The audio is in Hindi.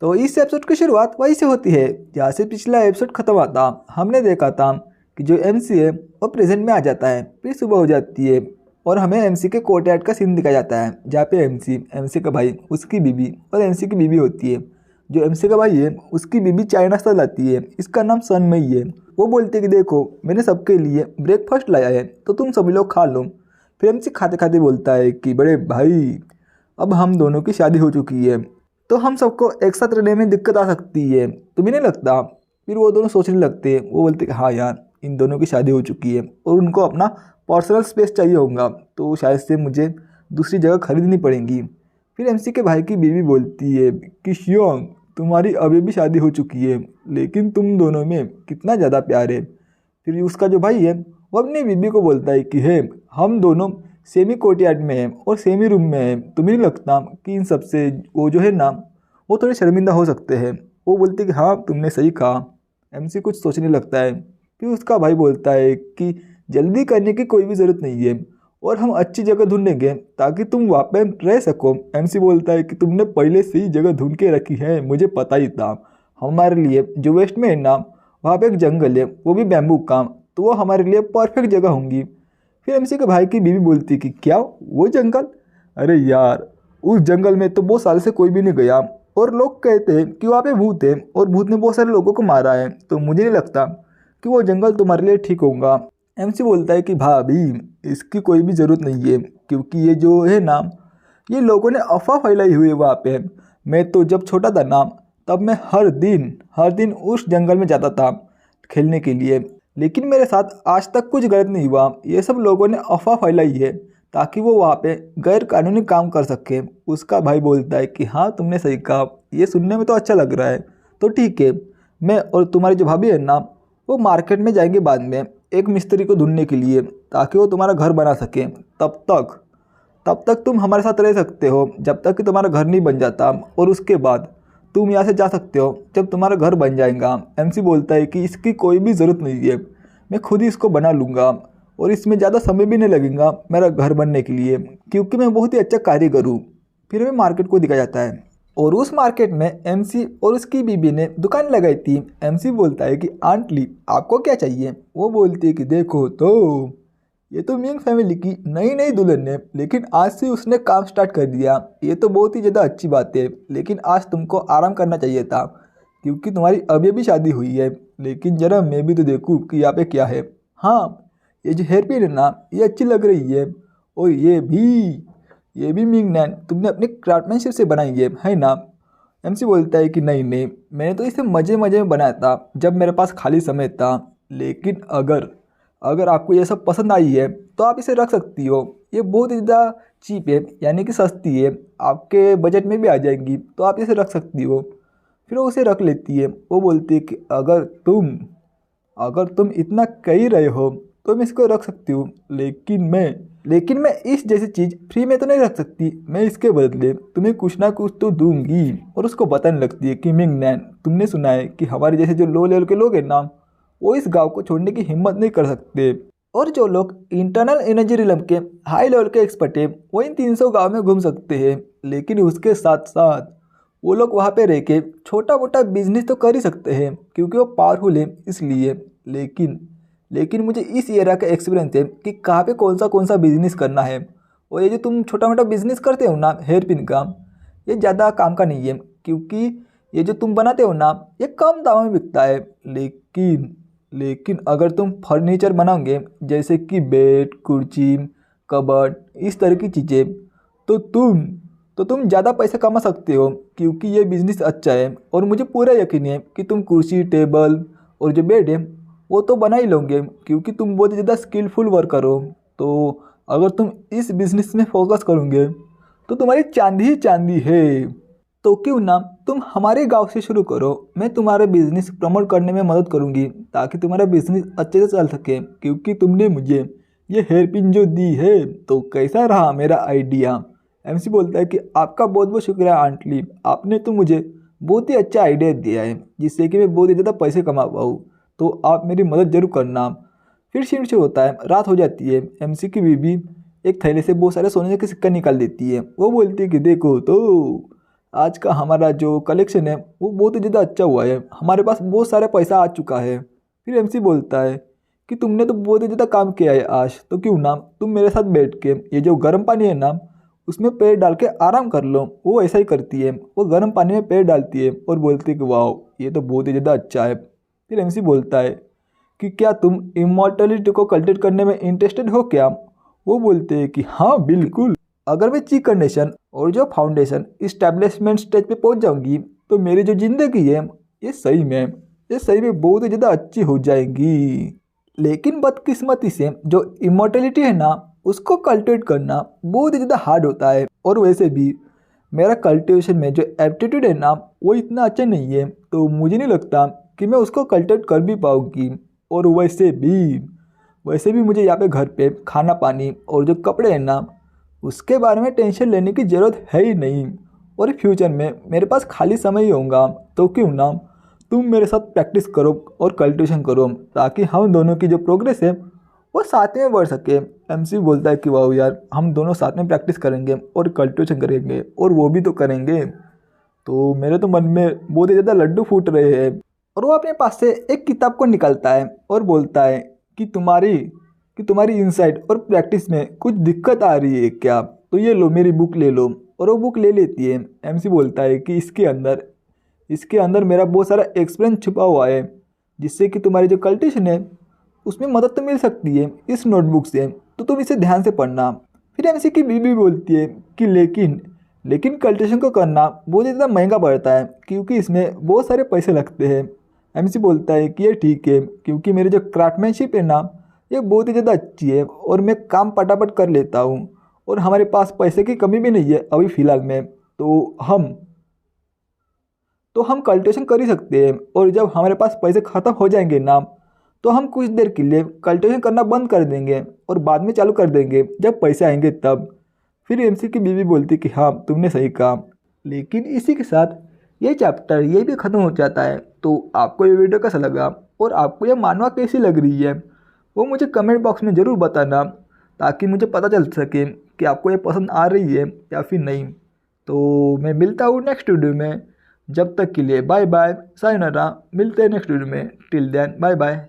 तो इस एपिसोड की शुरुआत वहीं से होती है जहाँ से पिछला एपिसोड खत्म हुआ था। हमने देखा था कि जो एमसी है वो प्रेजेंट में आ जाता है, फिर सुबह हो जाती है और हमें एमसी के कोर्टयार्ड का सीन दिखाया जाता है जहाँ पे एमसी का भाई, उसकी बीबी और एमसी की बीबी होती है। जो एमसी का भाई है उसकी बीबी चाय नाश्ता लाती है, इसका नाम सनमई है। वो बोलती है कि देखो मैंने सबके लिए ब्रेकफास्ट लाया है तो तुम सभी लोग खा लो। फिर एमसी खाते खाते बोलता है कि बड़े भाई अब हम दोनों की शादी हो चुकी है तो हम सबको एक साथ रहने में दिक्कत आ सकती है, तुम्हें नहीं लगता? फिर वो दोनों सोचने लगते हैं, वो बोलते कि हाँ यार इन दोनों की शादी हो चुकी है और उनको अपना पर्सनल स्पेस चाहिए होगा तो शायद से मुझे दूसरी जगह खरीदनी पड़ेगी। फिर एमसी के भाई की बीवी बोलती है कि शियोंग तुम्हारी अभी भी शादी हो चुकी है लेकिन तुम दोनों में कितना ज़्यादा प्यार है। फिर उसका जो भाई है वो अपनी बीबी को बोलता है कि है हम दोनों सेमी कोर्टयार्ड में हैं और सेमी रूम में हैं, तुम्हें नहीं लगता कि इन सब से वो जो है ना वो थोड़े शर्मिंदा हो सकते हैं? वो बोलते कि हाँ तुमने सही कहा। एमसी कुछ सोचने लगता है। फिर उसका भाई बोलता है कि जल्दी करने की कोई भी ज़रूरत नहीं है और हम अच्छी जगह ढूंढेंगे ताकि तुम वहाँ पे रह सको। एमसी बोलता है कि तुमने पहले से ही जगह ढूंढ के रखी है, मुझे पता ही था। हमारे लिए जो वेस्ट में है ना वहाँ पे एक जंगल है, वो भी बैम्बू का, तो वो हमारे लिए परफेक्ट जगह होंगी। फिर एमसी के भाई की बीवी बोलती कि क्या वो जंगल? अरे यार उस जंगल में तो बहुत साल से कोई भी नहीं गया और लोग कहते हैं कि वहाँ पे भूत है और भूत ने बहुत सारे लोगों को मारा है, तो मुझे नहीं लगता कि वो जंगल तुम्हारे लिए ठीक होगा। एमसी बोलता है कि भाभी इसकी कोई भी ज़रूरत नहीं है क्योंकि ये जो है ना ये लोगों ने अफवाह फैलाई हुई है वहाँ पे। मैं तो जब छोटा था ना तब मैं हर दिन उस जंगल में जाता था खेलने के लिए, लेकिन मेरे साथ आज तक कुछ गलत नहीं हुआ। ये सब लोगों ने अफवाह फैलाई है ताकि वो वहाँ पे गैर कानूनी काम कर सके। उसका भाई बोलता है कि हाँ तुमने सही कहा, ये सुनने में तो अच्छा लग रहा है, तो ठीक है मैं और तुम्हारी जो भाभी है ना वो मार्केट में जाएंगे बाद में एक मिस्त्री को ढूंढने के लिए ताकि वो तुम्हारा घर बना सके। तब तक तुम हमारे साथ रह सकते हो जब तक कि तुम्हारा घर नहीं बन जाता और उसके बाद तुम यहाँ से जा सकते हो जब तुम्हारा घर बन जाएगा। एमसी बोलता है कि इसकी कोई भी ज़रूरत नहीं है, मैं खुद ही इसको बना लूँगा और इसमें ज़्यादा समय भी नहीं लगेगा मेरा घर बनने के लिए क्योंकि मैं बहुत ही अच्छा कारीगर हूँ। फिर हमें मार्केट को दिखाया जाता है और उस मार्केट में एमसी और उसकी बीबी ने दुकान लगाई थी। एमसी बोलता है कि आंट ली आपको क्या चाहिए? वो बोलती है कि देखो तो ये तो मिंग फैमिली की नई नई दुल्हन है लेकिन आज से उसने काम स्टार्ट कर दिया, ये तो बहुत ही ज़्यादा अच्छी बात है, लेकिन आज तुमको आराम करना चाहिए था क्योंकि तुम्हारी अभी अभी शादी हुई है। लेकिन जरा मैं भी तो देखूँ कि यहाँ पे क्या है। हाँ ये जो हेयर पिन है ना ये अच्छी लग रही है और ये भी मिंग नैन तुमने अपनी क्राफ्टमैनशिप से बनाई है ना? एमसी बोलता है कि नहीं मैंने तो इसे मज़े मज़े में बनाया था जब मेरे पास खाली समय था, लेकिन अगर आपको ये सब पसंद आई है तो आप इसे रख सकती हो, ये बहुत ही ज़्यादा चीप है यानी कि सस्ती है, आपके बजट में भी आ जाएंगी तो आप इसे रख सकती हो। फिर वो उसे रख लेती है। वो बोलती है कि अगर तुम इतना कह ही रहे हो तो मैं इसको रख सकती हूँ, लेकिन मैं इस जैसी चीज़ फ्री में तो नहीं रख सकती, मैं इसके बदले तुम्हें कुछ ना कुछ तो दूंगी। और उसको बताने लगती है कि मिंग नैन तुमने सुना है कि हमारे जैसे जो लो लेवल के लोग हैं ना वो इस गांव को छोड़ने की हिम्मत नहीं कर सकते और जो लोग इंटरनल एनर्जी रिलम के हाई लेवल के एक्सपर्ट हैं वो इन 300 गांव में घूम सकते हैं, लेकिन उसके साथ साथ वो लोग वहाँ पे रह के छोटा मोटा बिजनेस तो कर ही सकते हैं क्योंकि वो पावरफुल है इसलिए। लेकिन मुझे इस एरिया का एक्सपीरियंस है कि कहाँ पे कौन सा बिजनेस करना है। और ये जो तुम छोटा मोटा बिजनेस करते हो ना हेयर पिन का, ये ज़्यादा काम का नहीं है क्योंकि ये जो तुम बनाते हो ना ये कम दाम में बिकता है, लेकिन अगर तुम फर्नीचर बनाओगे जैसे कि बेड, कुर्सी, कबर्ड, इस तरह की चीज़ें तो तुम ज़्यादा पैसा कमा सकते हो क्योंकि ये बिज़नेस अच्छा है और मुझे पूरा यकीन है कि तुम कुर्सी, टेबल और जो बेड है वो तो बना ही लोगे क्योंकि तुम बहुत ज़्यादा स्किलफुल वर्कर हो। तो अगर तुम इस बिज़नेस में फोकस करोगे तो तुम्हारी चांदी ही चांदी है। तो क्यों ना तुम हमारे गांव से शुरू करो, मैं तुम्हारे बिजनेस प्रमोट करने में मदद करूंगी ताकि तुम्हारा बिजनेस अच्छे से चल सके क्योंकि तुमने मुझे ये हेयर पिन जो दी है। तो कैसा रहा मेरा आइडिया? एमसी बोलता है कि आपका बहुत बहुत शुक्रिया आंटी, आपने तो मुझे बहुत ही अच्छा आइडिया दिया है जिससे कि मैं बहुत ही ज़्यादा पैसे कमा पाऊँ, तो आप मेरी मदद जरूर करना। फिर सीन से होता है, रात हो जाती है। एमसी की बीबी एक थैले से बहुत सारे सोने के सिक्का निकाल देती है। वो बोलती है कि देखो तो आज का हमारा जो कलेक्शन है वो बहुत ही ज़्यादा अच्छा हुआ है, हमारे पास बहुत सारा पैसा आ चुका है। फिर एमसी बोलता है कि तुमने तो बहुत ही ज़्यादा काम किया है आज, तो क्यों ना तुम मेरे साथ बैठ के ये जो गर्म पानी है ना उसमें पैर डाल के आराम कर लो। वो ऐसा ही करती है, वो गर्म पानी में पैर डालती है और बोलती है कि वाह ये तो बहुत ही ज़्यादा अच्छा है। फिर एमसी बोलता है कि क्या तुम इमॉर्टलिटी को कल्टिवेट करने में इंटरेस्टेड हो क्या? वो बोलते हैं कि हाँ बिल्कुल, अगर मैं चीक कंडीशन और जो फाउंडेशन इस्टेब्लिशमेंट स्टेज पे पहुंच जाऊंगी तो मेरी जो ज़िंदगी है ये सही में बहुत ही ज़्यादा अच्छी हो जाएगी। लेकिन बदकिस्मती से जो इमॉर्टलिटी है ना उसको कल्टिवेट करना बहुत ही ज़्यादा हार्ड होता है, और वैसे भी मेरा कल्टिवेशन में जो एप्टीट्यूड है ना वो इतना अच्छा नहीं है, तो मुझे नहीं लगता कि मैं उसको कल्टिवेट कर भी पाऊँगी। और वैसे भी मुझे यहाँ पे घर पे खाना पानी और जो कपड़े हैं ना उसके बारे में टेंशन लेने की ज़रूरत है ही नहीं। और फ्यूचर में मेरे पास खाली समय ही होगा, तो क्यों ना तुम मेरे साथ प्रैक्टिस करो और कल्टिवेशन करो, ताकि हम दोनों की जो प्रोग्रेस है वो साथ में बढ़ सके। एमसी बोलता है कि वाह यार, हम दोनों साथ में प्रैक्टिस करेंगे और कल्टिवेशन करेंगे और वो भी तो करेंगे। तो मेरे तो मन में बहुत ही ज़्यादा लड्डू फूट रहे हैं। और वो अपने पास से एक किताब को निकालता है और बोलता है कि तुम्हारी इंसाइट और प्रैक्टिस में कुछ दिक्कत आ रही है क्या, तो ये लो मेरी बुक ले लो। और वो बुक ले लेती है। एमसी बोलता है कि इसके अंदर मेरा बहुत सारा एक्सपीरियंस छुपा हुआ है, जिससे कि तुम्हारी जो कल्टिवेशन है उसमें मदद तो मिल सकती है इस नोटबुक से, तो तुम इसे ध्यान से पढ़ना। फिर एमसी की बीवी बोलती है कि लेकिन कल्टिवेशन को करना बहुत ज़्यादा महंगा पड़ता है, क्योंकि इसमें बहुत सारे पैसे लगते हैं। एमसी बोलता है कि ये ठीक है, क्योंकि मेरी जो क्राफ्टमैनशिप है ना ये बहुत ही ज़्यादा अच्छी है और मैं काम पटापट कर लेता हूँ, और हमारे पास पैसे की कमी भी नहीं है अभी फ़िलहाल में, तो हम कल्टिवेशन कर ही सकते हैं। और जब हमारे पास पैसे ख़त्म हो जाएंगे ना तो हम कुछ देर के लिए कल्टिवेशन करना बंद कर देंगे और बाद में चालू कर देंगे जब पैसे आएंगे तब। फिर एमसी की बीवी बोलती कि हाँ तुमने सही कहा। लेकिन इसी के साथ ये चैप्टर ये भी ख़त्म हो जाता है। तो आपको ये वीडियो कैसा लगा और आपको ये मानवा कैसी लग रही है वो मुझे कमेंट बॉक्स में ज़रूर बताना, ताकि मुझे पता चल सके कि आपको ये पसंद आ रही है या फिर नहीं। तो मैं मिलता हूँ नेक्स्ट वीडियो में, जब तक के लिए बाय बाय, सायोनारा। मिलते हैं नेक्स्ट वीडियो में, टिल देन बाय बाय।